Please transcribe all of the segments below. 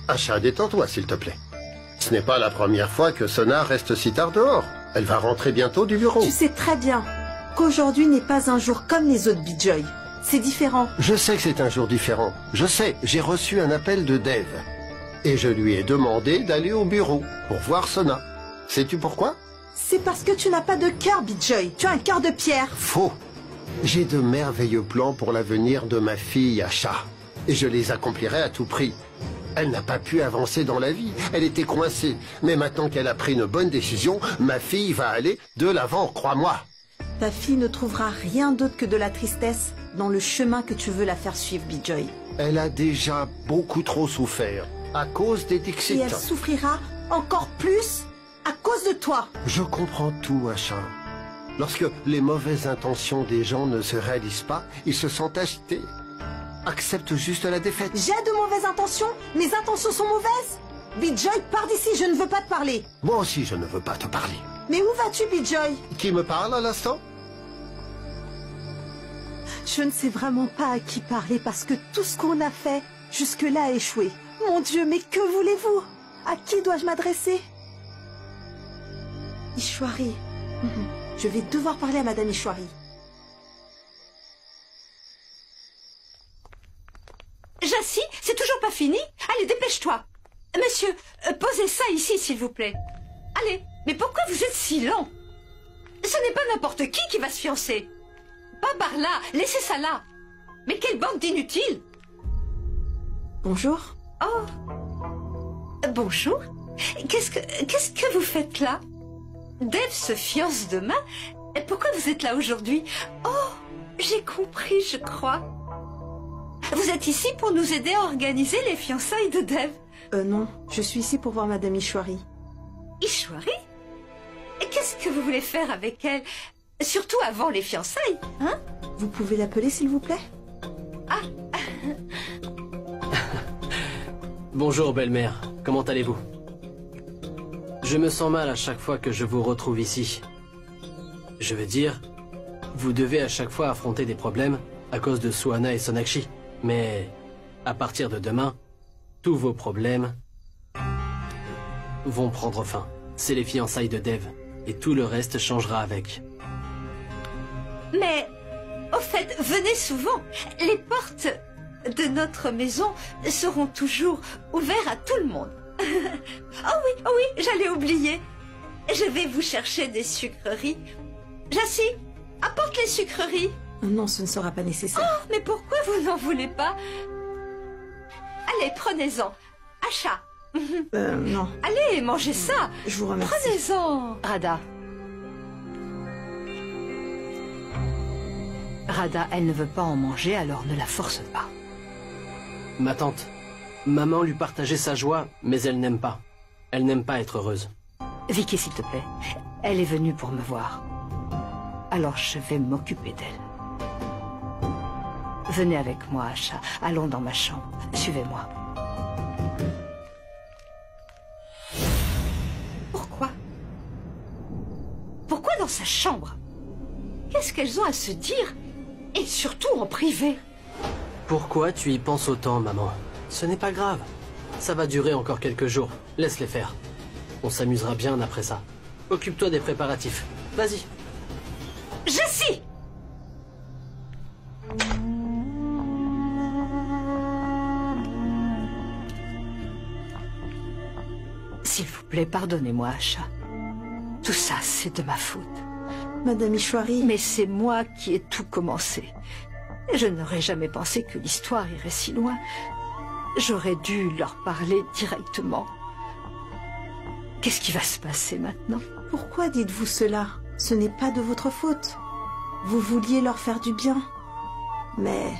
Asha, détends-toi, s'il te plaît. Ce n'est pas la première fois que Sona reste si tard dehors. Elle va rentrer bientôt du bureau. Tu sais très bien qu'aujourd'hui n'est pas un jour comme les autres, Bijoy. C'est différent. Je sais que c'est un jour différent. Je sais, j'ai reçu un appel de Dev. Et je lui ai demandé d'aller au bureau pour voir Sona. Sais-tu pourquoi? C'est parce que tu n'as pas de cœur, Bijoy. Tu as un cœur de pierre. Faux. J'ai de merveilleux plans pour l'avenir de ma fille Asha. Et je les accomplirai à tout prix. Elle n'a pas pu avancer dans la vie. Elle était coincée. Mais maintenant qu'elle a pris une bonne décision, ma fille va aller de l'avant, crois-moi. Ta fille ne trouvera rien d'autre que de la tristesse dans le chemin que tu veux la faire suivre, Bijoy. Elle a déjà beaucoup trop souffert à cause des Dixit. Et elle souffrira encore plus à cause de toi. Je comprends tout, Asha. Lorsque les mauvaises intentions des gens ne se réalisent pas, ils se sentent agités. Accepte juste la défaite. J'ai de mauvaises intentions? Mes intentions sont mauvaises? Bijoy, pars d'ici, je ne veux pas te parler. Moi aussi, je ne veux pas te parler. Mais où vas-tu, Bijoy? Qui me parle à l'instant? Je ne sais vraiment pas à qui parler parce que tout ce qu'on a fait jusque-là a échoué. Mon Dieu, mais que voulez-vous? À qui dois-je m'adresser? Ishwari. Je vais devoir parler à Madame Ishwari. Jassi, c'est toujours pas fini? Allez, dépêche-toi. Monsieur, posez ça ici, s'il vous plaît. Allez, mais pourquoi vous êtes si lent? Ce n'est pas n'importe qui va se fiancer. Pas par là, laissez ça là. Mais quelle bande d'inutiles! Bonjour. Oh. Bonjour. Qu'est-ce que vous faites là? Dev se fiance demain? Et pourquoi vous êtes là aujourd'hui? Oh, j'ai compris, je crois. Vous êtes ici pour nous aider à organiser les fiançailles de Dev? Non, je suis ici pour voir Madame Ishwari. Ishwari? Et qu'est-ce que vous voulez faire avec elle? Surtout avant les fiançailles, hein? Vous pouvez l'appeler, s'il vous plaît? Ah. Bonjour, belle-mère. Comment allez-vous? Je me sens mal à chaque fois que je vous retrouve ici. Je veux dire, vous devez à chaque fois affronter des problèmes à cause de Suhana et Sonakshi. Mais à partir de demain, tous vos problèmes vont prendre fin. C'est les fiançailles de Dev, et tout le reste changera avec. Mais, au fait, venez souvent. Les portes de notre maison seront toujours ouvertes à tout le monde. Oh oui, j'allais oublier. Je vais vous chercher des sucreries. Jassi, apporte les sucreries. Non, ce ne sera pas nécessaire. Oh, mais pourquoi vous n'en voulez pas? Allez, prenez-en. Asha. Non. Allez, mangez ça. Je vous remercie. Prenez-en. Radha. Radha, elle ne veut pas en manger, alors ne la force pas. Ma tante, maman lui partageait sa joie, mais elle n'aime pas. Elle n'aime pas être heureuse. Vicky, s'il te plaît. Elle est venue pour me voir. Alors je vais m'occuper d'elle. Venez avec moi, Asha. Allons dans ma chambre. Suivez-moi. Pourquoi? Pourquoi dans sa chambre? Qu'est-ce qu'elles ont à se dire? Et surtout en privé. Pourquoi tu y penses autant, maman? Ce n'est pas grave. Ça va durer encore quelques jours. Laisse-les faire. On s'amusera bien après ça. Occupe-toi des préparatifs. Vas-y. Jassi! S'il vous plaît, pardonnez-moi, Asha. Tout ça, c'est de ma faute. Madame Ishwari... Mais c'est moi qui ai tout commencé. Je n'aurais jamais pensé que l'histoire irait si loin. J'aurais dû leur parler directement. Qu'est-ce qui va se passer maintenant? Pourquoi dites-vous cela? Ce n'est pas de votre faute. Vous vouliez leur faire du bien. Mais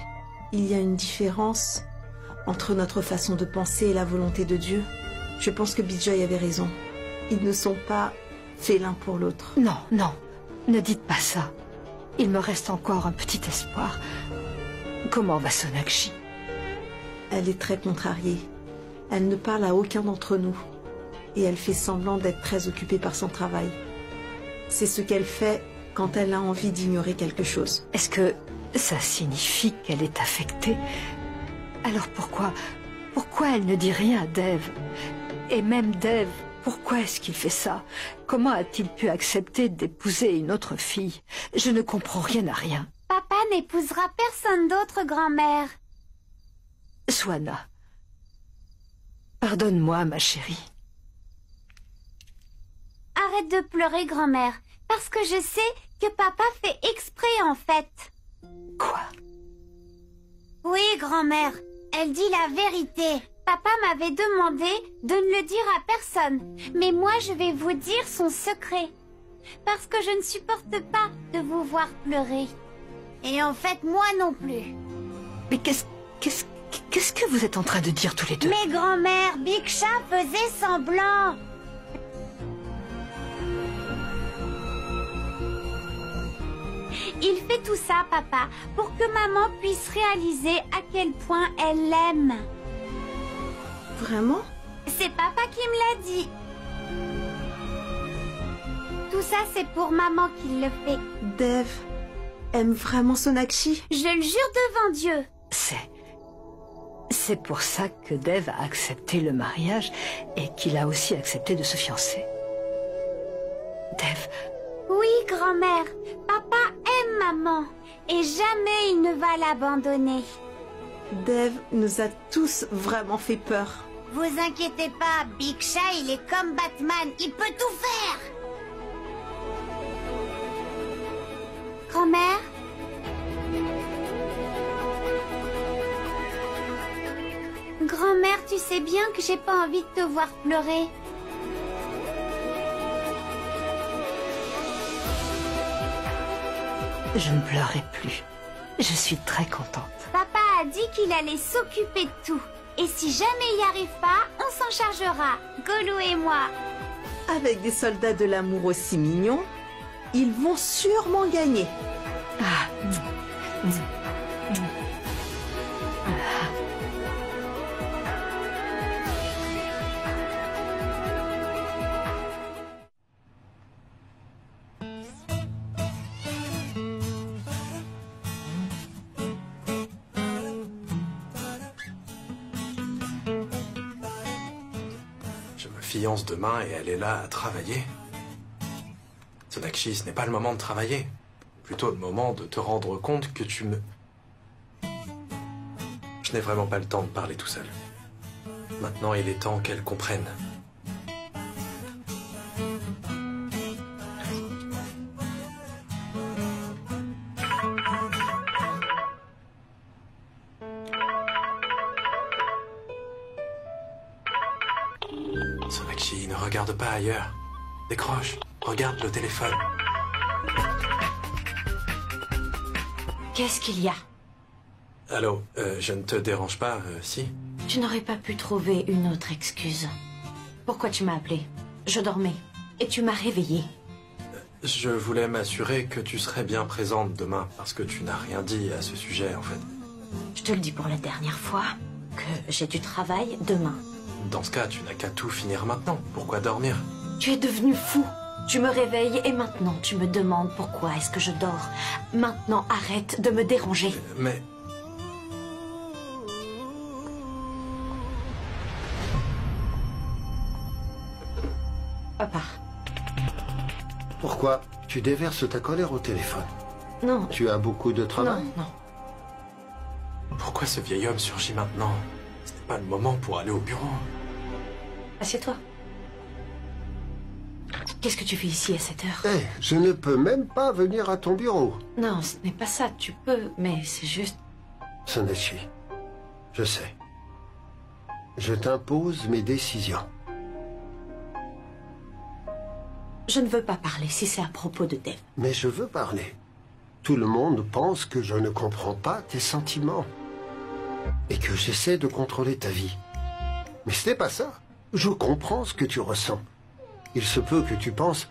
il y a une différence entre notre façon de penser et la volonté de Dieu. Je pense que Bijoy avait raison. Ils ne sont pas faits l'un pour l'autre. Non, non, ne dites pas ça. Il me reste encore un petit espoir. Comment va Sonakshi? Elle est très contrariée. Elle ne parle à aucun d'entre nous. Et elle fait semblant d'être très occupée par son travail. C'est ce qu'elle fait quand elle a envie d'ignorer quelque chose. Est-ce que ça signifie qu'elle est affectée? Alors pourquoi Pourquoi elle ne dit rien à Dev? Et même Dev, pourquoi est-ce qu'il fait ça? Comment a-t-il pu accepter d'épouser une autre fille? Je ne comprends rien à rien. Papa n'épousera personne d'autre, grand-mère. Swanna, pardonne-moi, ma chérie. Arrête de pleurer, grand-mère, parce que je sais que papa fait exprès, en fait. Quoi? Oui, grand-mère, elle dit la vérité. Papa m'avait demandé de ne le dire à personne, mais moi je vais vous dire son secret. Parce que je ne supporte pas de vous voir pleurer. Et en fait, moi non plus. Mais qu'est-ce que vous êtes en train de dire tous les deux? Mais grand-mère, Big Chat faisait semblant. Il fait tout ça, papa, pour que maman puisse réaliser à quel point elle l'aime. Vraiment? C'est papa qui me l'a dit. Tout ça, c'est pour maman qu'il le fait. Dev aime vraiment Sonakshi? Je le jure devant Dieu. C'est pour ça que Dev a accepté le mariage et qu'il a aussi accepté de se fiancer. Dev... Oui, grand-mère, papa aime maman et jamais il ne va l'abandonner. Dev nous a tous vraiment fait peur. Vous inquiétez pas, Big Chat, il est comme Batman, il peut tout faire. Grand-mère? Grand-mère, tu sais bien que j'ai pas envie de te voir pleurer. Je ne pleurerai plus. Je suis très contente. Papa a dit qu'il allait s'occuper de tout. Et si jamais il n'y arrive pas, on s'en chargera, Golou et moi. Avec des soldats de l'amour aussi mignons, ils vont sûrement gagner. Ah. Fiance demain et elle est là à travailler. Sonakshi, ce n'est pas le moment de travailler. Plutôt le moment de te rendre compte que tu me... Je n'ai vraiment pas le temps de parler tout seul. Maintenant, il est temps qu'elle comprenne. Sonakshi, ne regarde pas ailleurs. Décroche, regarde le téléphone. Qu'est-ce qu'il y a? Allô, je ne te dérange pas, si? Tu n'aurais pas pu trouver une autre excuse. Pourquoi tu m'as appelé? Je dormais. Et tu m'as réveillée. Je voulais m'assurer que tu serais bien présente demain, parce que tu n'as rien dit à ce sujet, en fait. Je te le dis pour la dernière fois, que j'ai du travail demain. Dans ce cas, tu n'as qu'à tout finir maintenant. Pourquoi dormir? Tu es devenu fou. Tu me réveilles et maintenant tu me demandes pourquoi est-ce que je dors. Maintenant, arrête de me déranger. Mais... Papa. Pourquoi? Tu déverses ta colère au téléphone. Non. Tu as beaucoup de travail? Non, non. Pourquoi ce vieil homme surgit maintenant? Ce n'est pas le moment pour aller au bureau. Assieds-toi. Qu'est-ce que tu fais ici à cette heure? Eh, je ne peux même pas venir à ton bureau. Non, ce n'est pas ça. Tu peux, mais c'est juste... Sonakshi, je sais. Je t'impose mes décisions. Je ne veux pas parler si c'est à propos de Dev. Mais je veux parler. Tout le monde pense que je ne comprends pas tes sentiments. Et que j'essaie de contrôler ta vie. Mais ce n'est pas ça. Je comprends ce que tu ressens. Il se peut que tu penses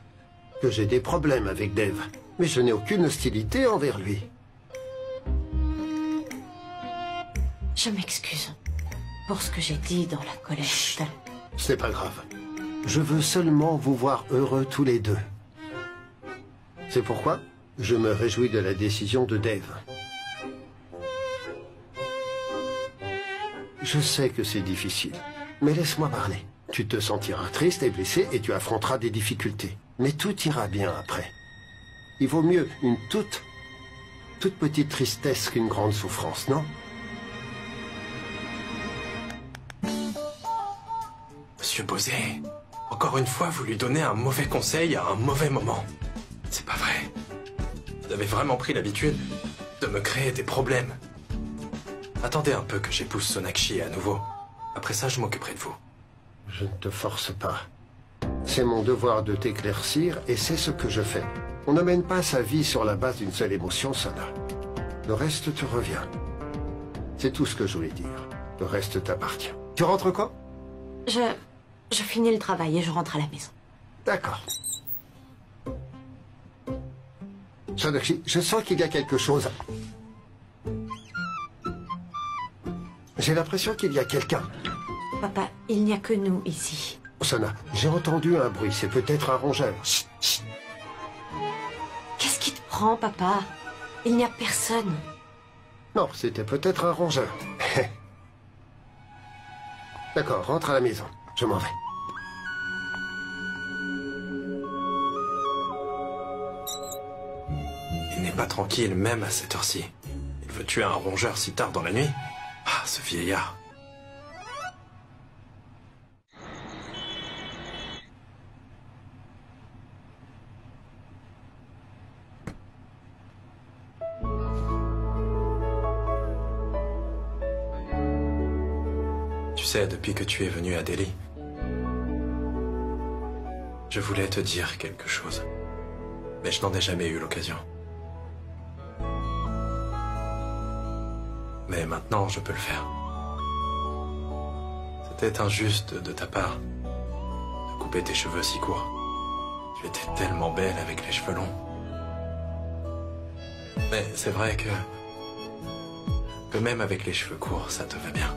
que j'ai des problèmes avec Dev. Mais je n'ai aucune hostilité envers lui. Je m'excuse pour ce que j'ai dit dans la colère. C'est pas grave. Je veux seulement vous voir heureux tous les deux. C'est pourquoi je me réjouis de la décision de Dev. je sais que c'est difficile, mais laisse-moi parler. Tu te sentiras triste et blessé et tu affronteras des difficultés. Mais tout ira bien après. Il vaut mieux une toute petite tristesse qu'une grande souffrance, non? Monsieur Bosé, encore une fois, vous lui donnez un mauvais conseil à un mauvais moment. C'est pas vrai. Vous avez vraiment pris l'habitude de me créer des problèmes. Attendez un peu que j'épouse Sonakshi à nouveau. Après ça, je m'occuperai de vous. Je ne te force pas. C'est mon devoir de t'éclaircir et c'est ce que je fais. On ne mène pas sa vie sur la base d'une seule émotion, Sona. Le reste te revient. C'est tout ce que je voulais dire. Le reste t'appartient. Tu rentres quand? Je finis le travail et je rentre à la maison. D'accord. Sonakshi, je sens qu'il y a quelque chose. J'ai l'impression qu'il y a quelqu'un. Papa, il n'y a que nous ici. Sona, j'ai entendu un bruit. C'est peut-être un rongeur. Chut, chut. Qu'est-ce qui te prend, papa? Il n'y a personne. Non, c'était peut-être un rongeur. D'accord, rentre à la maison. Je m'en vais. Il n'est pas tranquille, même à cette heure-ci. Il veut tuer un rongeur si tard dans la nuit? Ah, ce vieillard. Tu sais, depuis que tu es venu à Delhi, je voulais te dire quelque chose, mais je n'en ai jamais eu l'occasion. Mais maintenant, je peux le faire. C'était injuste de ta part de couper tes cheveux si courts. Tu étais tellement belle avec les cheveux longs. Mais c'est vrai que même avec les cheveux courts, ça te va bien.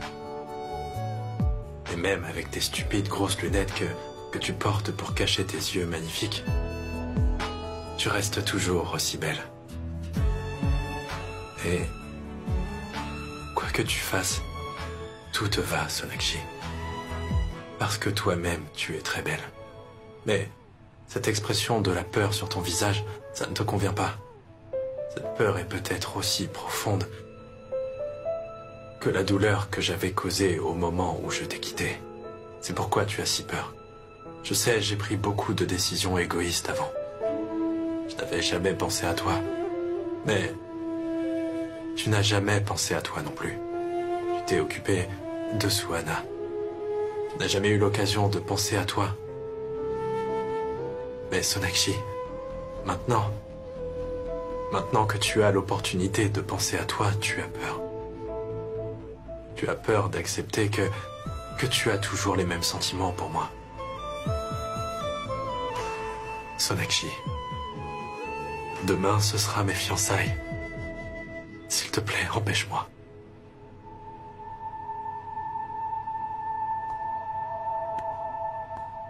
Et même avec tes stupides grosses lunettes que tu portes pour cacher tes yeux magnifiques, tu restes toujours aussi belle. Et quoi que tu fasses, tout te va, Sonakshi. Parce que toi-même, tu es très belle. Mais cette expression de la peur sur ton visage, ça ne te convient pas. Cette peur est peut-être aussi profonde que la douleur que j'avais causée au moment où je t'ai quitté. C'est pourquoi tu as si peur. Je sais, j'ai pris beaucoup de décisions égoïstes avant. Je n'avais jamais pensé à toi. Mais tu n'as jamais pensé à toi non plus. Tu t'es occupé de Suhana. Tu n'as jamais eu l'occasion de penser à toi. Mais Sonakshi, maintenant que tu as l'opportunité de penser à toi, tu as peur. Tu as peur d'accepter que tu as toujours les mêmes sentiments pour moi. Sonakshi, demain ce sera mes fiançailles. S'il te plaît, empêche-moi.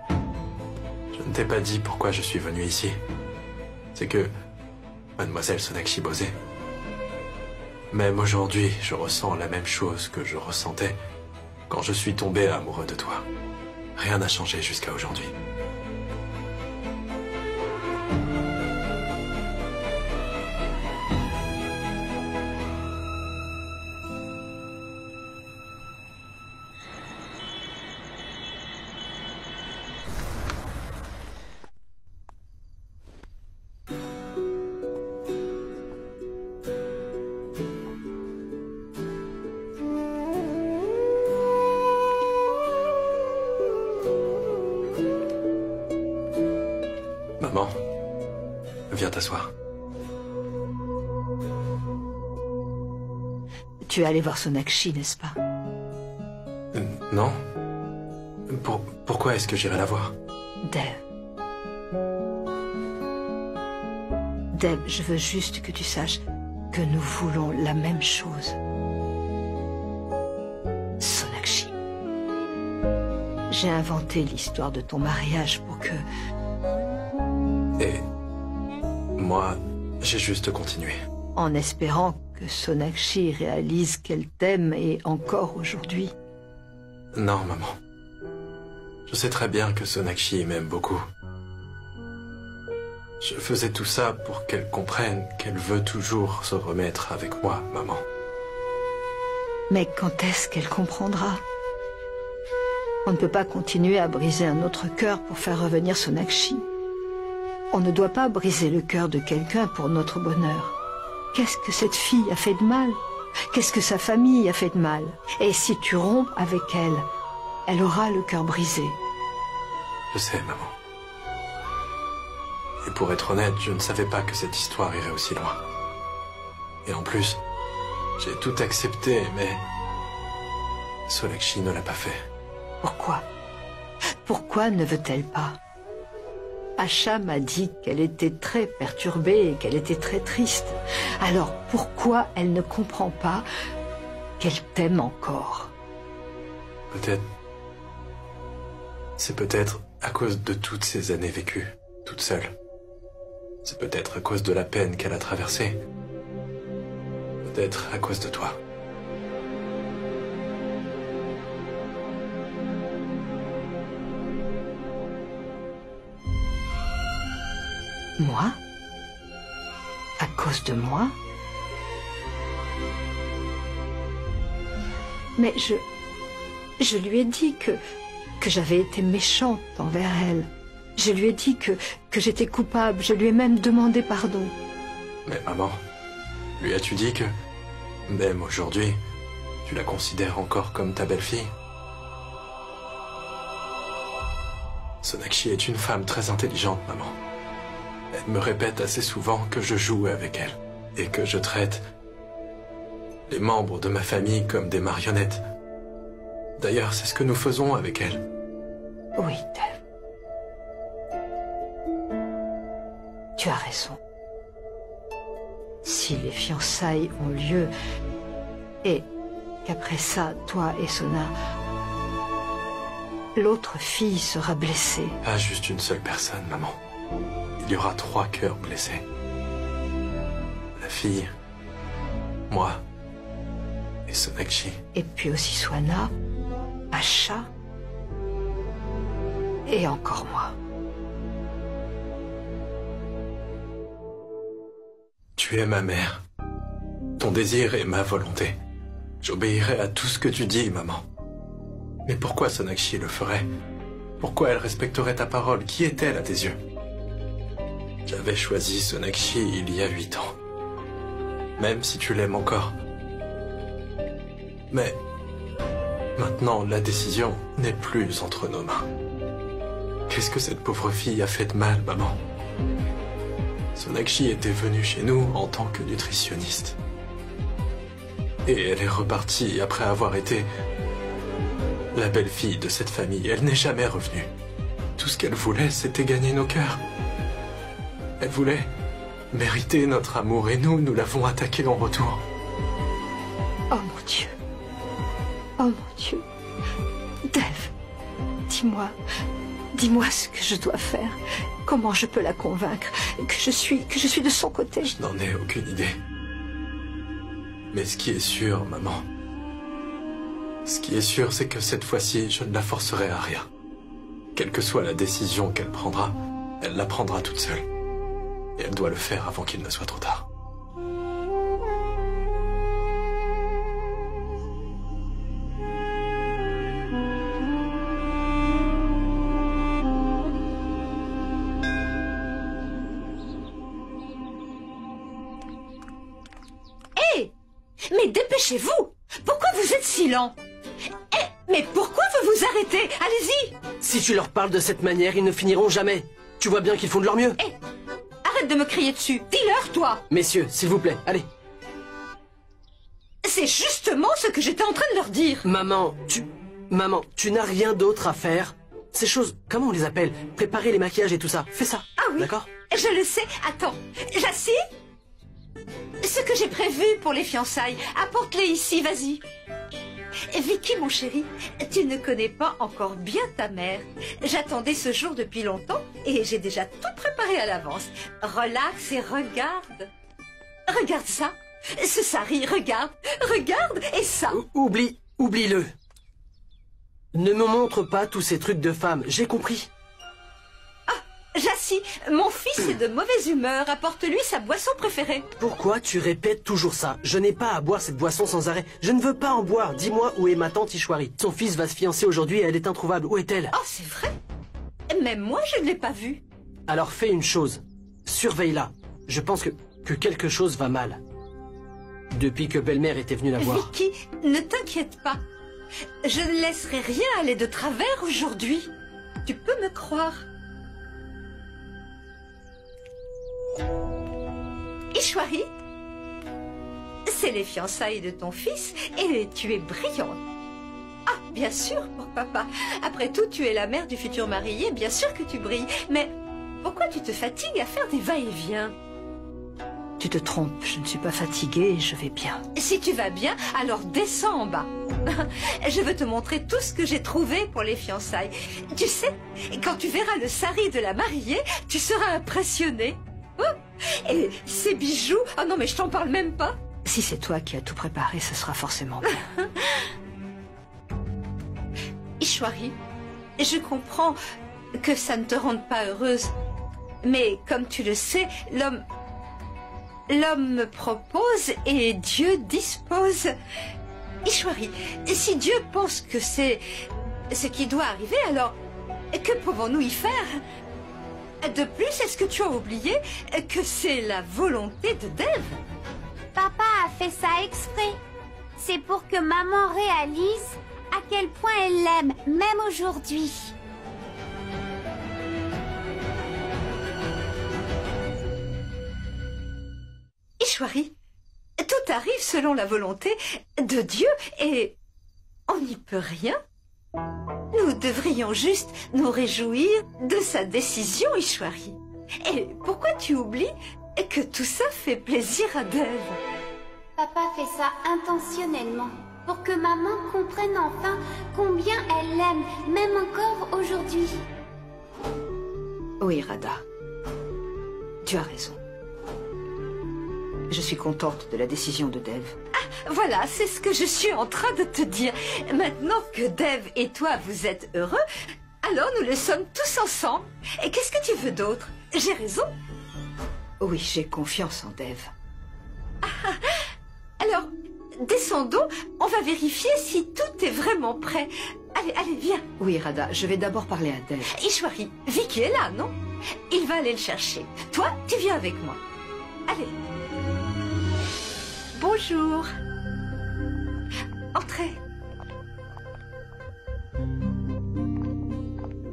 Je ne t'ai pas dit pourquoi je suis venu ici. C'est que Mademoiselle Sonakshi Bosé, même aujourd'hui, je ressens la même chose que je ressentais quand je suis tombé amoureux de toi. Rien n'a changé jusqu'à aujourd'hui. Maman, viens t'asseoir. Tu es allé voir Sonakshi, n'est-ce pas? Non. Pourquoi est-ce que j'irai la voir? Dev. Dev, je veux juste que tu saches que nous voulons la même chose. Sonakshi. J'ai inventé l'histoire de ton mariage pour que... Et moi, j'ai juste continué. En espérant que Sonakshi réalise qu'elle t'aime et encore aujourd'hui. Non, maman. Je sais très bien que Sonakshi m'aime beaucoup. Je faisais tout ça pour qu'elle comprenne qu'elle veut toujours se remettre avec moi, maman. Mais quand est-ce qu'elle comprendra? On ne peut pas continuer à briser un autre cœur pour faire revenir Sonakshi. On ne doit pas briser le cœur de quelqu'un pour notre bonheur. Qu'est-ce que cette fille a fait de mal? Qu'est-ce que sa famille a fait de mal? Et si tu romps avec elle, elle aura le cœur brisé. Je sais, maman. Et pour être honnête, je ne savais pas que cette histoire irait aussi loin. Et en plus, j'ai tout accepté, mais Sonakshi ne l'a pas fait. Pourquoi? Pourquoi ne veut-elle pas? Asha m'a dit qu'elle était très perturbée et qu'elle était très triste. Alors pourquoi elle ne comprend pas qu'elle t'aime encore? Peut-être... C'est peut-être à cause de toutes ces années vécues, toute seule. C'est peut-être à cause de la peine qu'elle a traversée. Peut-être à cause de toi. Moi? À cause de moi? Mais je lui ai dit que j'avais été méchante envers elle. Je lui ai dit que j'étais coupable. Je lui ai même demandé pardon. Mais maman, lui as-tu dit que, même aujourd'hui, tu la considères encore comme ta belle-fille? Sonakshi est une femme très intelligente, maman. Elle me répète assez souvent que je joue avec elle et que je traite les membres de ma famille comme des marionnettes. D'ailleurs, c'est ce que nous faisons avec elle. Oui, Dev. Tu as raison. Si les fiançailles ont lieu et qu'après ça, toi et Sona, l'autre fille sera blessée. Pas juste une seule personne, maman. Il y aura 3 cœurs blessés. La fille, moi et Sonakshi. Et puis aussi Swana, Asha et encore moi. Tu es ma mère. Ton désir est ma volonté. J'obéirai à tout ce que tu dis, maman. Mais pourquoi Sonakshi le ferait? Pourquoi elle respecterait ta parole? Qui est-elle à tes yeux? J'avais choisi Sonakshi il y a 8 ans. Même si tu l'aimes encore. Mais maintenant, la décision n'est plus entre nos mains. Qu'est-ce que cette pauvre fille a fait de mal, maman? Sonakshi était venue chez nous en tant que nutritionniste. Et elle est repartie après avoir été la belle-fille de cette famille. Elle n'est jamais revenue. Tout ce qu'elle voulait, c'était gagner nos cœurs. Elle voulait mériter notre amour et nous l'avons attaquée en retour. Oh mon Dieu. Oh mon Dieu. Dev, dis-moi ce que je dois faire. Comment je peux la convaincre que je suis de son côté? Je n'en ai aucune idée. Mais ce qui est sûr, maman, ce qui est sûr, c'est que cette fois-ci, je ne la forcerai à rien. Quelle que soit la décision qu'elle prendra, elle la prendra toute seule. Et elle doit le faire avant qu'il ne soit trop tard. Hé! Mais dépêchez-vous! Pourquoi vous êtes si lent? Mais pourquoi vous vous arrêtez? Allez-y! Si tu leur parles de cette manière, ils ne finiront jamais. Tu vois bien qu'ils font de leur mieux. Arrête de me crier dessus. Dis-leur, toi. Messieurs, s'il vous plaît, allez. C'est justement ce que j'étais en train de leur dire. Maman, tu n'as rien d'autre à faire. Ces choses, comment on les appelle? Préparer les maquillages et tout ça. Fais ça. Ah oui. D'accord? Je le sais. Attends. Lassie? Ce que j'ai prévu pour les fiançailles, apporte-les ici, vas-y. Vicky, mon chéri, tu ne connais pas encore bien ta mère. J'attendais ce jour depuis longtemps et j'ai déjà tout préparé à l'avance. Relax et regarde. Regarde ça. Ce sari, regarde. Regarde. Et ça. Oublie-le. Ne me montre pas tous ces trucs de femme, j'ai compris. Jassi, mon fils est de mauvaise humeur. Apporte-lui sa boisson préférée. Pourquoi tu répètes toujours ça? Je n'ai pas à boire cette boisson sans arrêt. Je ne veux pas en boire. Dis-moi où est ma tante Ishwari. Son fils va se fiancer aujourd'hui et elle est introuvable. Où est-elle? Oh, c'est vrai? Même moi, je ne l'ai pas vue. Alors fais une chose. Surveille-la. Je pense que quelque chose va mal. Depuis que belle-mère était venue la voir. Vicky, ne t'inquiète pas. Je ne laisserai rien aller de travers aujourd'hui. Tu peux me croire. Ishwari, c'est les fiançailles de ton fils et tu es brillante. Ah, bien sûr, pour papa. Après tout, tu es la mère du futur marié, bien sûr que tu brilles. Mais pourquoi tu te fatigues à faire des va-et-vient? Tu te trompes, je ne suis pas fatiguée et je vais bien. Si tu vas bien, alors descends en bas. Je veux te montrer tout ce que j'ai trouvé pour les fiançailles. Tu sais, quand tu verras le sari de la mariée, tu seras impressionné. Et ces bijoux, oh non mais je t'en parle même pas. Si c'est toi qui as tout préparé, ce sera forcément bien. Ishwari, je comprends que ça ne te rende pas heureuse. Mais comme tu le sais, l'homme me propose et Dieu dispose. Ishwari, si Dieu pense que c'est ce qui doit arriver, alors que pouvons-nous y faire? De plus, est-ce que tu as oublié que c'est la volonté de Dev? Papa a fait ça exprès. C'est pour que maman réalise à quel point elle l'aime, même aujourd'hui. Ishwari, tout arrive selon la volonté de Dieu et on n'y peut rien. Nous devrions juste nous réjouir de sa décision, Ishwari. Et pourquoi tu oublies que tout ça fait plaisir à Dev? Papa fait ça intentionnellement, pour que maman comprenne enfin combien elle l'aime, même encore aujourd'hui. Oui, Radha. Tu as raison. Je suis contente de la décision de Dev. Voilà, c'est ce que je suis en train de te dire. Maintenant que Dev et toi, vous êtes heureux, alors nous le sommes tous ensemble. Et qu'est-ce que tu veux d'autre? J'ai raison? Oui, j'ai confiance en Dev. Alors, descendons, on va vérifier si tout est vraiment prêt. Allez, allez, viens. Oui, Radha, je vais d'abord parler à Dev. Ishwari, Vicky est là, non? Il va aller le chercher. Toi, tu viens avec moi. Allez. Bonjour. Entrez.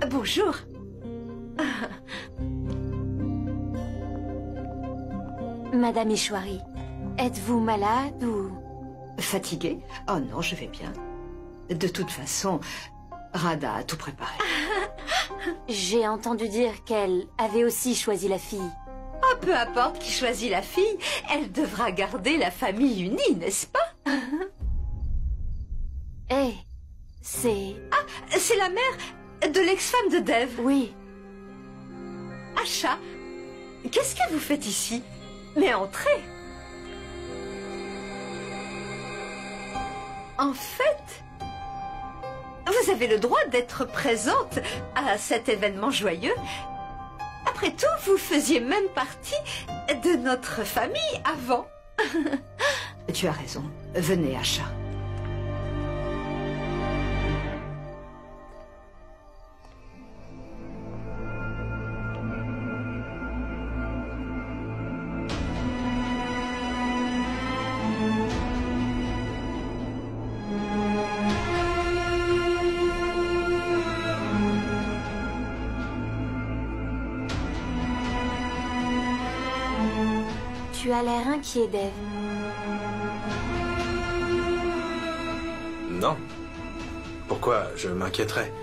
Bonjour. Madame Ishwari, êtes-vous malade ou... Fatiguée? Oh non, je vais bien. De toute façon, Radha a tout préparé. J'ai entendu dire qu'elle avait aussi choisi la fille. Oh, peu importe qui choisit la fille, elle devra garder la famille unie, n'est-ce pas? Eh, c'est... Ah, c'est la mère de l'ex-femme de Dev. Oui. Asha, qu'est-ce que vous faites ici? Mais entrez. En fait, vous avez le droit d'être présente à cet événement joyeux. Après tout, vous faisiez même partie de notre famille avant. Tu as raison. Venez, Asha. Tu as l'air inquiet, Dev. Non. Pourquoi je m'inquiéterais?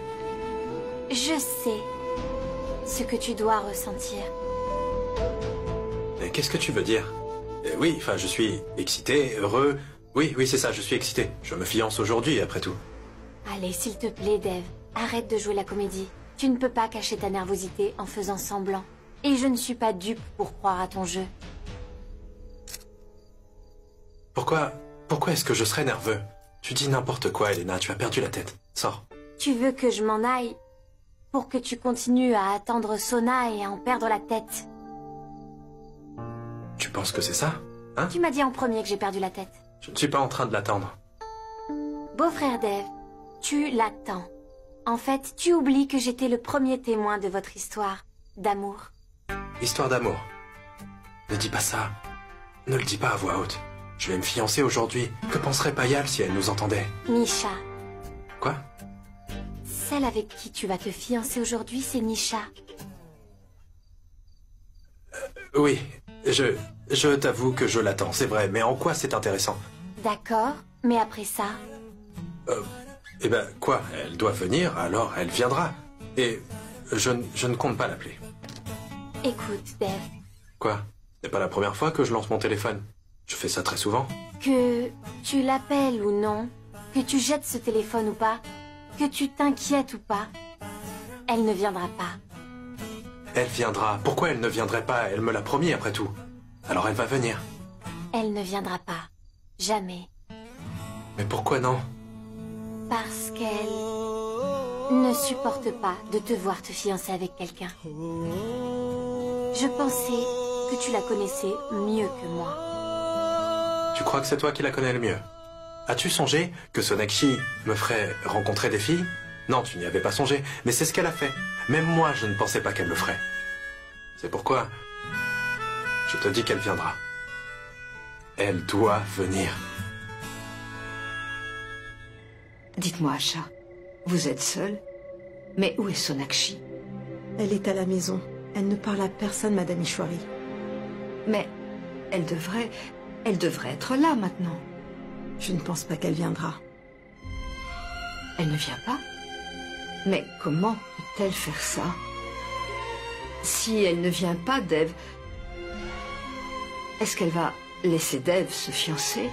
Je sais ce que tu dois ressentir. Mais qu'est-ce que tu veux dire? Oui, enfin, je suis excité, heureux. Oui, c'est ça, je suis excité. Je me fiance aujourd'hui, après tout. Allez, s'il te plaît, Dev, arrête de jouer la comédie. Tu ne peux pas cacher ta nervosité en faisant semblant. Et je ne suis pas dupe pour croire à ton jeu. Pourquoi est-ce que je serais nerveux? Tu dis n'importe quoi, Elena, tu as perdu la tête. Sors. Tu veux que je m'en aille pour que tu continues à attendre Sona et à en perdre la tête. Tu penses que c'est ça, hein? Tu m'as dit en premier que j'ai perdu la tête. Je ne suis pas en train de l'attendre. Beau-frère Dev, tu l'attends. En fait, tu oublies que j'étais le premier témoin de votre histoire d'amour. Histoire d'amour. Ne dis pas ça. Ne le dis pas à voix haute. Je vais me fiancer aujourd'hui. Que penserait Payal si elle nous entendait? Nisha. Quoi? Celle avec qui tu vas te fiancer aujourd'hui, c'est Nisha. Oui, je t'avoue que je l'attends, c'est vrai. Mais en quoi c'est intéressant? D'accord, mais après ça... Eh ben, quoi? Elle doit venir, alors elle viendra. Et je ne compte pas l'appeler. Écoute, Dev. Quoi? C'est pas la première fois que je lance mon téléphone. Je fais ça très souvent. Que tu l'appelles ou non, que tu jettes ce téléphone ou pas, que tu t'inquiètes ou pas, elle ne viendra pas. Elle viendra. Pourquoi elle ne viendrait pas? Elle me l'a promis après tout. Alors elle va venir. Elle ne viendra pas. Jamais. Mais pourquoi non? Parce qu'elle ne supporte pas de te voir te fiancer avec quelqu'un. Je pensais que tu la connaissais mieux que moi. Tu crois que c'est toi qui la connais le mieux? As-tu songé que Sonakshi me ferait rencontrer des filles? Non, tu n'y avais pas songé, mais c'est ce qu'elle a fait. Même moi, je ne pensais pas qu'elle le ferait. C'est pourquoi je te dis qu'elle viendra. Elle doit venir. Dites-moi, Asha, vous êtes seule? Mais où est Sonakshi? Elle est à la maison. Elle ne parle à personne, Madame Ishwari. Mais elle devrait être là maintenant. Je ne pense pas qu'elle viendra. Elle ne vient pas? Mais comment peut-elle faire ça? Si elle ne vient pas, Dev, est-ce qu'elle va laisser Dev se fiancer?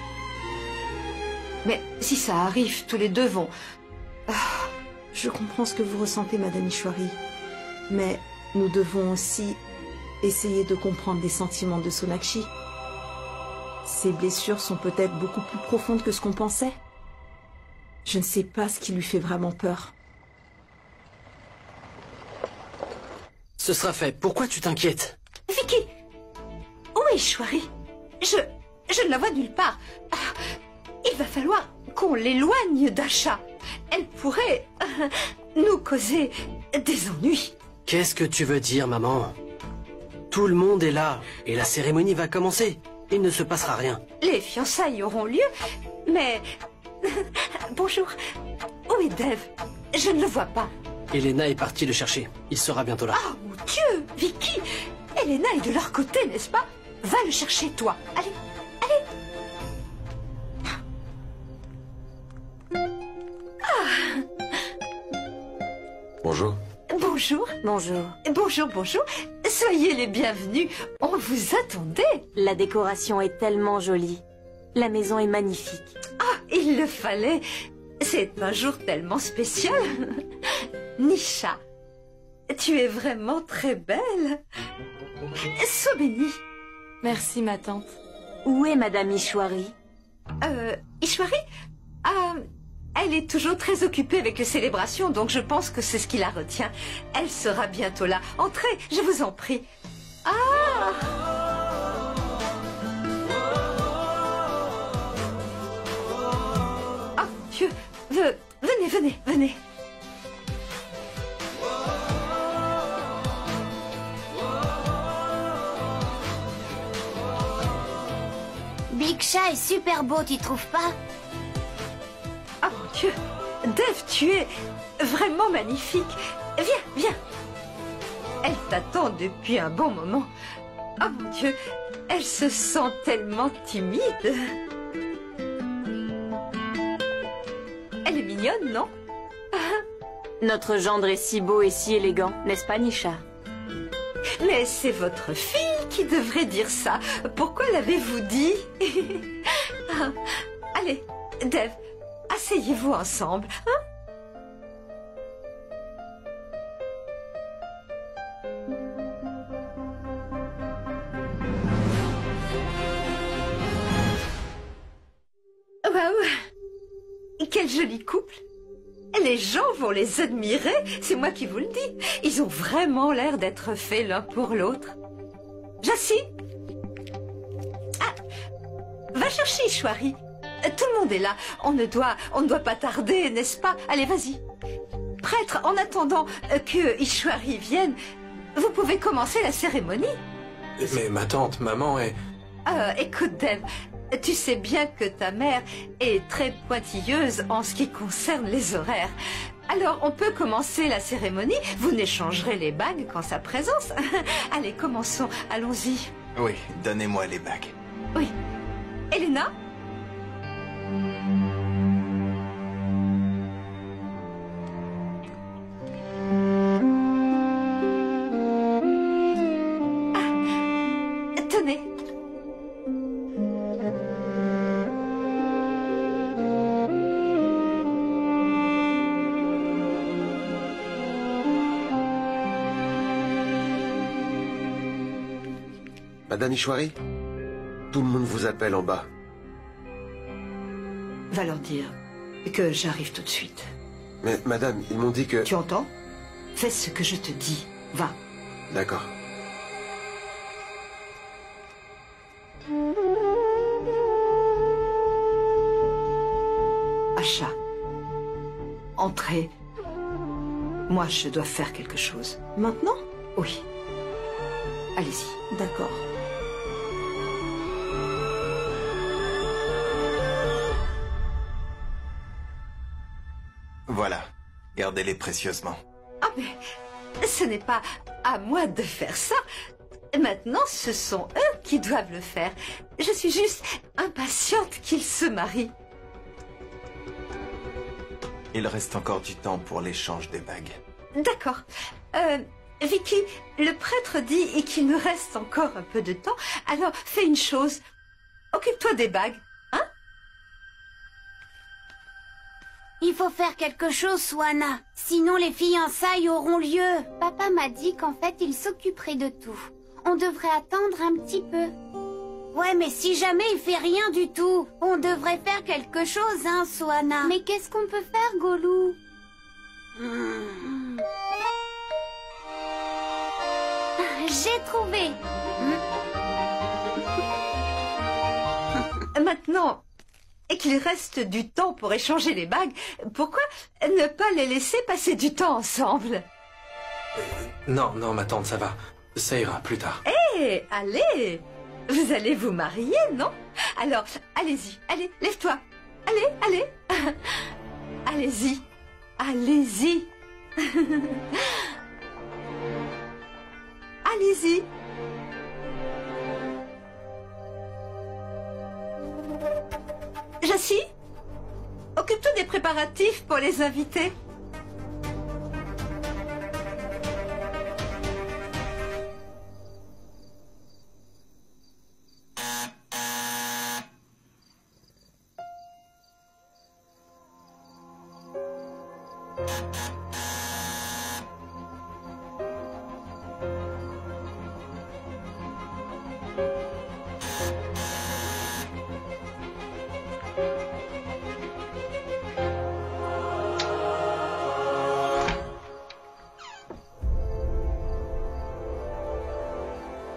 Mais si ça arrive, tous les deux vont... Je comprends ce que vous ressentez, Madame Ishwari. Mais nous devons aussi essayer de comprendre les sentiments de Sonakshi. Ses blessures sont peut-être beaucoup plus profondes que ce qu'on pensait. Je ne sais pas ce qui lui fait vraiment peur. Ce sera fait. Pourquoi tu t'inquiètes? Vicky! Où est Ishwari? Je ne la vois nulle part. Il va falloir qu'on l'éloigne d'Asha. Elle pourrait nous causer des ennuis. Qu'est-ce que tu veux dire, maman? Tout le monde est là, et la cérémonie va commencer. Il ne se passera rien. Les fiançailles auront lieu, mais... Bonjour, où est Dev? Je ne le vois pas. Elena est partie le chercher. Il sera bientôt là. Oh mon Dieu, Vicky! Elena est de leur côté, n'est-ce pas? Va le chercher, toi. Allez, allez. Bonjour. Bonjour. Bonjour. Bonjour, bonjour. Soyez les bienvenus. On vous attendait. La décoration est tellement jolie. La maison est magnifique. Ah, il le fallait. C'est un jour tellement spécial. Nisha, tu es vraiment très belle. Sois bénie. Merci, ma tante. Où est Madame Ishwari? Ishwari? Elle est toujours très occupée avec les célébrations, donc je pense que c'est ce qui la retient. Elle sera bientôt là. Entrez, je vous en prie. Ah! Oh, Dieu! Venez, venez, venez. Big Chat est super beau, tu trouves pas? Oh mon Dieu! Dev, tu es vraiment magnifique. Viens, viens. Elle t'attend depuis un bon moment. Oh mon Dieu, elle se sent tellement timide. Elle est mignonne, non? Notre gendre est si beau et si élégant, n'est-ce pas, Nisha? Mais c'est votre fille qui devrait dire ça. Pourquoi l'avez-vous dit? Ah, allez, Dev, asseyez-vous ensemble, hein? Waouh! Quel joli couple! Les gens vont les admirer, c'est moi qui vous le dis. Ils ont vraiment l'air d'être faits l'un pour l'autre. Jassi? Ah, va chercher Ishwari. Tout le monde est là. On ne doit pas tarder, n'est-ce pas? Allez, vas-y. Prêtre, en attendant que Ishwari vienne, vous pouvez commencer la cérémonie. Mais ma tante, maman est... Écoute, Dev, tu sais bien que ta mère est très pointilleuse en ce qui concerne les horaires. Alors, on peut commencer la cérémonie. Vous n'échangerez les bagues qu'en sa présence. Allez, commençons. Allons-y. Oui, donnez-moi les bagues. Oui. Elena? Ah, tenez. Madame Ishwari, tout le monde vous appelle en bas. Va leur dire que j'arrive tout de suite. Mais madame, ils m'ont dit que... Tu entends? Fais ce que je te dis. Va. D'accord. Asha, entrez. Moi, je dois faire quelque chose. Maintenant? Oui. Allez-y. D'accord. Voilà, gardez-les précieusement. Ah, mais ce n'est pas à moi de faire ça. Maintenant, ce sont eux qui doivent le faire. Je suis juste impatiente qu'ils se marient. Il reste encore du temps pour l'échange des bagues. D'accord. Vicky, le prêtre dit qu'il nous reste encore un peu de temps. Alors, fais une chose. Occupe-toi des bagues, hein? Il faut faire quelque chose, Swana. Sinon, les fiançailles auront lieu. Papa m'a dit qu'en fait, il s'occuperait de tout. On devrait attendre un petit peu. Ouais, mais si jamais il fait rien du tout, on devrait faire quelque chose, hein, Swana. Mais qu'est-ce qu'on peut faire, Golou? J'ai trouvé. Maintenant, et qu'il reste du temps pour échanger les bagues, pourquoi ne pas les laisser passer du temps ensemble? Non, non, ma tante, ça va. Ça ira plus tard. Hé, allez! Vous allez vous marier, non? Alors, allez-y, allez, lève-toi. Allez, allez. Allez-y, allez-y. Allez-y. Jassi, occupe-toi des préparatifs pour les invités.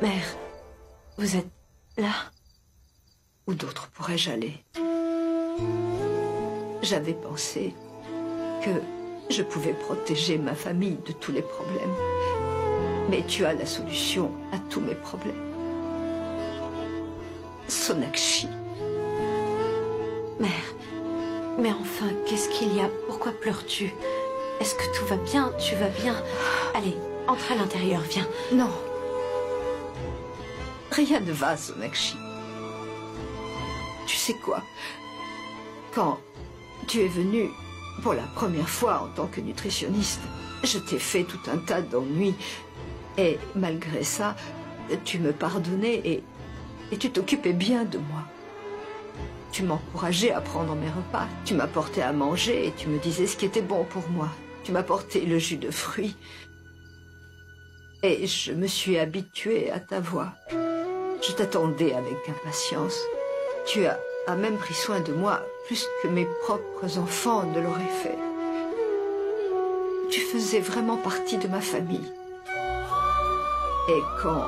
Mère, vous êtes là? Où d'autre pourrais-je aller? J'avais pensé que je pouvais protéger ma famille de tous les problèmes. Mais tu as la solution à tous mes problèmes. Sonakshi. Mère, mais enfin, qu'est-ce qu'il y a? Pourquoi pleures-tu? Est-ce que tout va bien? Tu vas bien? Allez, entre à l'intérieur, viens. Non. Rien ne va, Sonakshi. Tu sais quoi? Quand tu es venue pour la première fois en tant que nutritionniste, je t'ai fait tout un tas d'ennuis. Et malgré ça, tu me pardonnais et tu t'occupais bien de moi. Tu m'encourageais à prendre mes repas. Tu m'apportais à manger et tu me disais ce qui était bon pour moi. Tu m'apportais le jus de fruits. Et je me suis habituée à ta voix. Je t'attendais avec impatience. Tu as même pris soin de moi plus que mes propres enfants ne l'auraient fait. tu faisais vraiment partie de ma famille. Et quand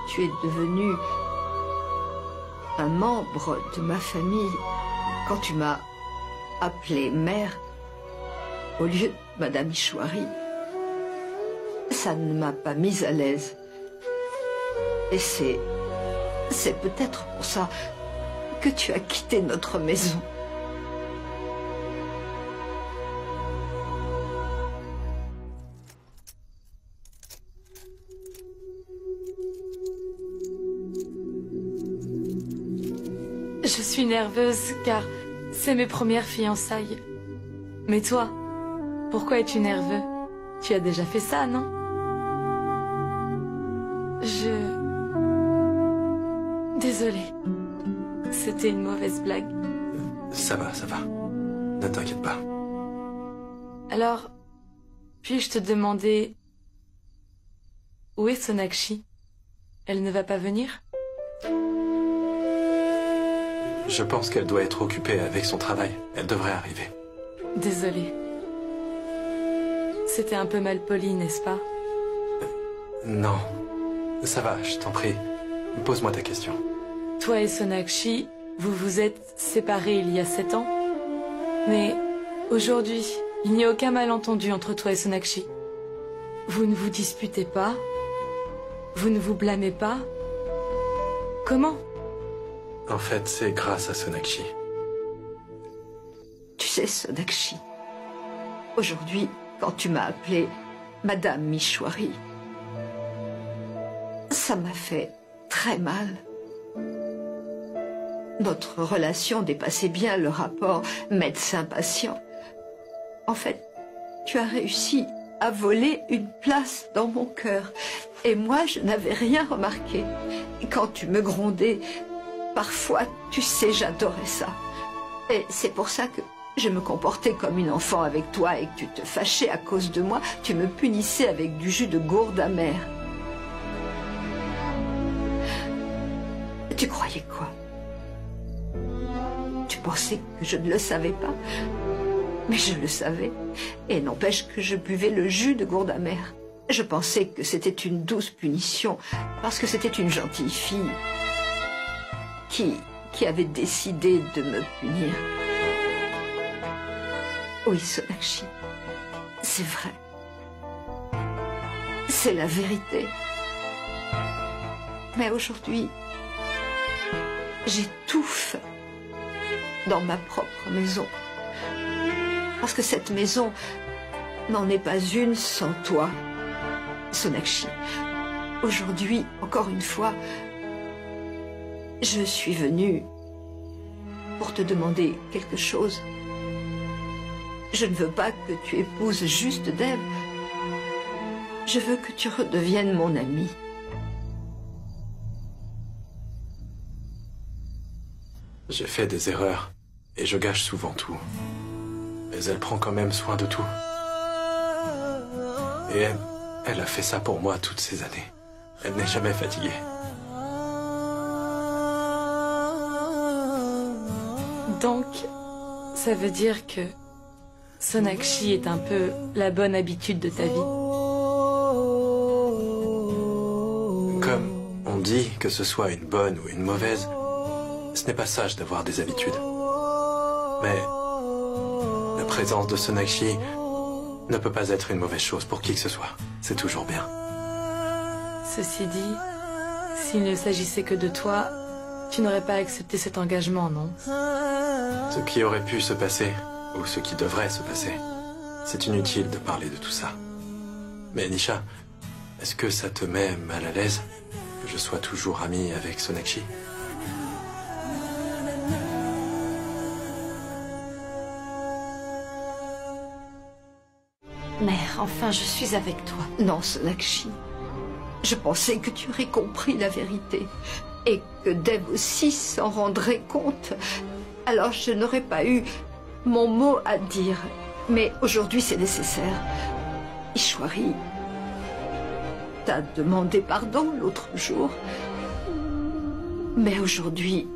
tu es devenu un membre de ma famille, quand tu m'as appelée mère au lieu de Madame Ishwari, ça ne m'a pas mise à l'aise. Et c'est peut-être pour ça que tu as quitté notre maison. Je suis nerveuse car c'est mes premières fiançailles. Mais toi, pourquoi es-tu nerveux? Tu as déjà fait ça, non? Désolée. C'était une mauvaise blague. Ça va, ça va. Ne t'inquiète pas. Alors, puis-je te demander... Où est Sonakshi? Elle ne va pas venir? Je pense qu'elle doit être occupée avec son travail. Elle devrait arriver. Désolée. C'était un peu mal poli, n'est-ce pas? Non. Ça va, je t'en prie. Pose-moi ta question. Toi et Sonakshi, vous vous êtes séparés il y a 7 ans. Mais aujourd'hui, il n'y a aucun malentendu entre toi et Sonakshi. Vous ne vous disputez pas. Vous ne vous blâmez pas. Comment? En fait, c'est grâce à Sonakshi. Tu sais, Sonakshi, aujourd'hui, quand tu m'as appelée Madame Mishwari, ça m'a fait très mal. Notre relation dépassait bien le rapport médecin-patient. En fait, tu as réussi à voler une place dans mon cœur. Et moi, je n'avais rien remarqué. Quand tu me grondais, parfois, tu sais, j'adorais ça. Et c'est pour ça que je me comportais comme une enfant avec toi et que tu te fâchais à cause de moi. Tu me punissais avec du jus de gourde amère. Tu croyais quoi? Tu pensais que je ne le savais pas? Mais je le savais. Et n'empêche que je buvais le jus de gourde amère. Je pensais que c'était une douce punition, parce que c'était une gentille fille qui avait décidé de me punir. Oui, Sonakshi, c'est vrai. C'est la vérité. Mais aujourd'hui, j'étouffe dans ma propre maison. Parce que cette maison n'en est pas une sans toi, Sonakshi. Aujourd'hui, encore une fois, je suis venue pour te demander quelque chose. Je ne veux pas que tu épouses juste Dev. Je veux que tu redeviennes mon ami. J'ai fait des erreurs et je gâche souvent tout. Mais elle prend quand même soin de tout. Et elle a fait ça pour moi toutes ces années. Elle n'est jamais fatiguée. Donc, ça veut dire que Sonakshi est un peu la bonne habitude de ta vie. Comme on dit que ce soit une bonne ou une mauvaise, ce n'est pas sage d'avoir des habitudes. Mais la présence de Sonakshi ne peut pas être une mauvaise chose pour qui que ce soit. C'est toujours bien. Ceci dit, s'il ne s'agissait que de toi, tu n'aurais pas accepté cet engagement, non? Ce qui aurait pu se passer, ou ce qui devrait se passer, c'est inutile de parler de tout ça. Mais Nisha, est-ce que ça te met mal à l'aise que je sois toujours ami avec Sonakshi? Mère, enfin, je suis avec toi. Non, Sonakshi. Je pensais que tu aurais compris la vérité et que Dev aussi s'en rendrait compte. Alors je n'aurais pas eu mon mot à dire. Mais aujourd'hui, c'est nécessaire. Ishwari t'a demandé pardon l'autre jour. Mais aujourd'hui,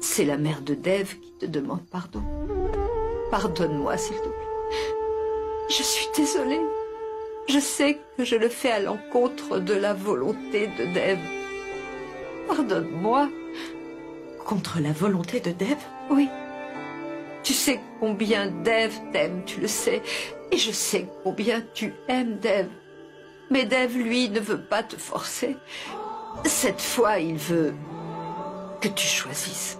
c'est la mère de Dev qui te demande pardon. Pardonne-moi, s'il te plaît. Je suis désolée. Je sais que je le fais à l'encontre de la volonté de Dev. Pardonne-moi. Contre la volonté de Dev? Oui. Tu sais combien Dev t'aime, tu le sais. Et je sais combien tu aimes Dev. Mais Dev, lui, ne veut pas te forcer. Cette fois, il veut que tu choisisses.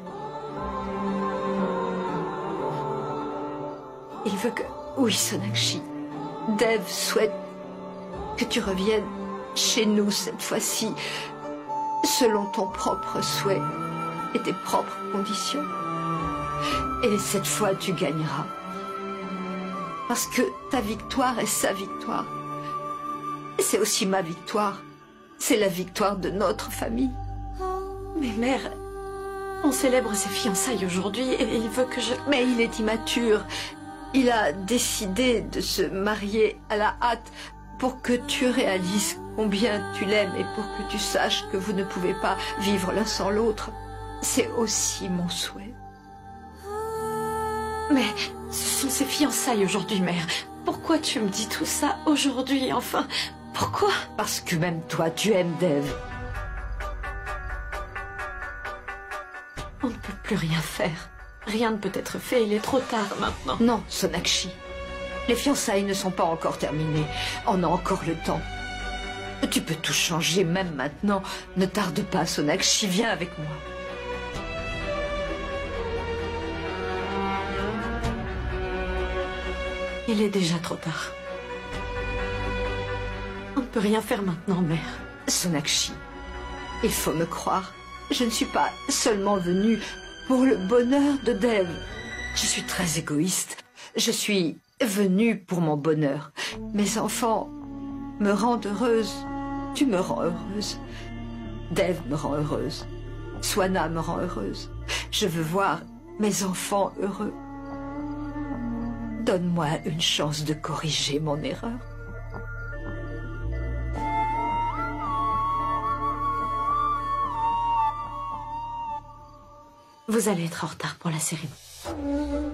Il veut que... Oui, Sonakshi. Dev souhaite que tu reviennes chez nous cette fois-ci, selon ton propre souhait et tes propres conditions. Et cette fois, tu gagneras. Parce que ta victoire est sa victoire. Et c'est aussi ma victoire. C'est la victoire de notre famille. Mais mère, on célèbre ses fiançailles aujourd'hui et il veut que je... Mais il est immature. Il a décidé de se marier à la hâte pour que tu réalises combien tu l'aimes et pour que tu saches que vous ne pouvez pas vivre l'un sans l'autre. C'est aussi mon souhait. Mais ce sont ses fiançailles aujourd'hui, mère. Pourquoi tu me dis tout ça aujourd'hui, enfin? Pourquoi? Parce que même toi, tu aimes Dev. On ne peut plus rien faire. Rien ne peut être fait, il est trop tard maintenant. Non, Sonakshi. Les fiançailles ne sont pas encore terminées. On a encore le temps. Tu peux tout changer, même maintenant. Ne tarde pas, Sonakshi, viens avec moi. Il est déjà trop tard. On ne peut rien faire maintenant, mère. Sonakshi, il faut me croire. Je ne suis pas seulement venue pour le bonheur de Dev. Je suis très égoïste. Je suis venue pour mon bonheur. Mes enfants me rendent heureuse. Tu me rends heureuse. Dev me rend heureuse. Swana me rend heureuse. Je veux voir mes enfants heureux. Donne-moi une chance de corriger mon erreur. Vous allez être en retard pour la cérémonie.